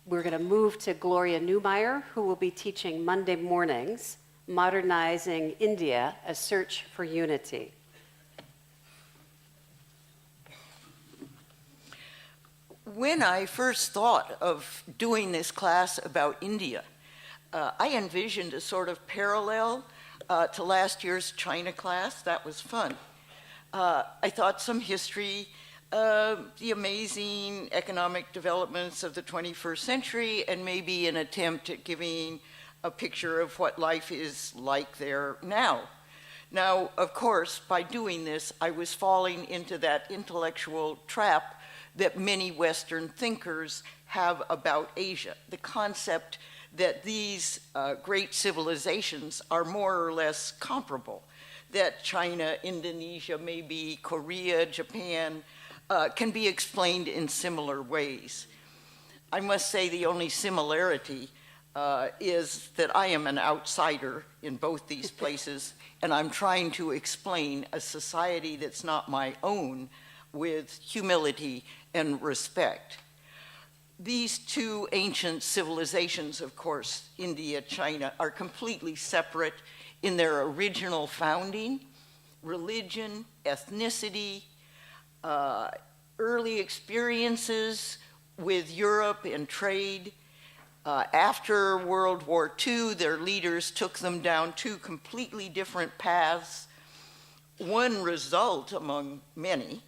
we're going to move to Gloria Neumeier, who will be teaching Monday mornings, Modernizing India, A Search for Unity. When I first thought of doing this class about India, I envisioned a sort of parallel to last year's China class. That was fun. I thought some history, the amazing economic developments of the 21st century, and maybe an attempt at giving a picture of what life is like there now. Now, of course, by doing this, I was falling into that intellectual trap that many Western thinkers have about Asia, the concept that these great civilizations are more or less comparable, that China, Indonesia, maybe Korea, Japan, can be explained in similar ways. I must say the only similarity is that I am an outsider in both these places, and I'm trying to explain a society that's not my own with humility and respect. These two ancient civilizations, of course, India, China, are completely separate in their original founding, religion, ethnicity, early experiences with Europe and trade. After World War II, their leaders took them down two completely different paths. One result among many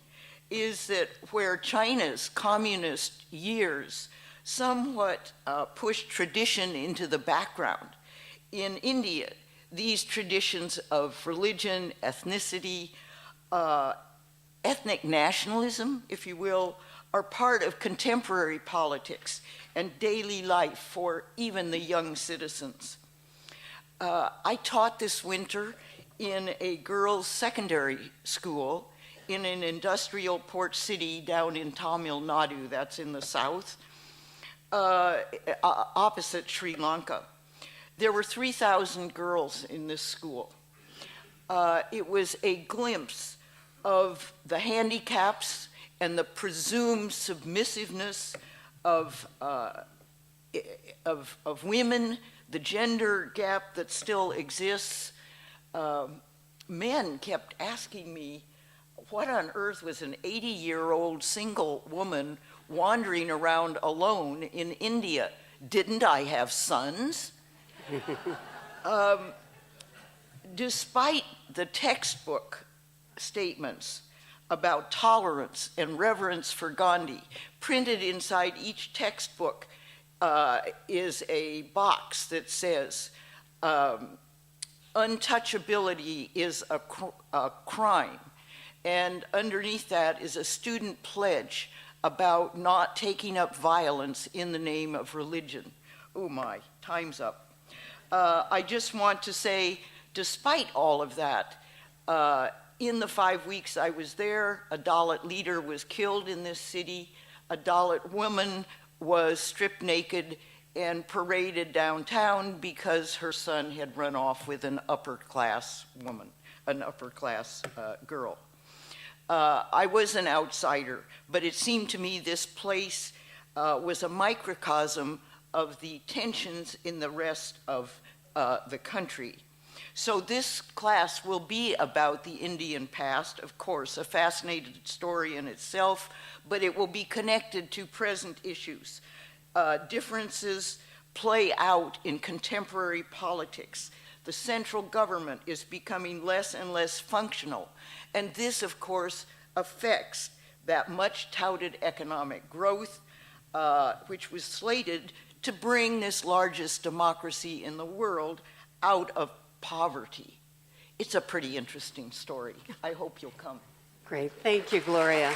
is that where China's communist years somewhat pushed tradition into the background, in India, these traditions of religion, ethnicity, ethnic nationalism, if you will, are part of contemporary politics and daily life for even the young citizens. I taught this winter in a girls' secondary school in an industrial port city down in Tamil Nadu, that's in the south, opposite Sri Lanka. There were 3,000 girls in this school. It was a glimpse of the handicaps and the presumed submissiveness of women, the gender gap that still exists. Men kept asking me, what on earth was an 80-year-old single woman wandering around alone in India? Didn't I have sons? Despite the textbook statements about tolerance and reverence for Gandhi, printed inside each textbook is a box that says, untouchability is a crime. And underneath that is a student pledge about not taking up violence in the name of religion. Oh my, time's up. I just want to say, despite all of that, in the 5 weeks I was there, a Dalit leader was killed in this city. A Dalit woman was stripped naked and paraded downtown because her son had run off with an upper class woman, an upper class girl. I was an outsider, but it seemed to me this place was a microcosm of the tensions in the rest of the country. So this class will be about the Indian past, of course, a fascinating story in itself, but it will be connected to present issues. Differences play out in contemporary politics. The central government is becoming less and less functional. And this, of course, affects that much touted economic growth, which was slated to bring this largest democracy in the world out of poverty. It's a pretty interesting story. I hope you'll come. Great. Thank you, Gloria.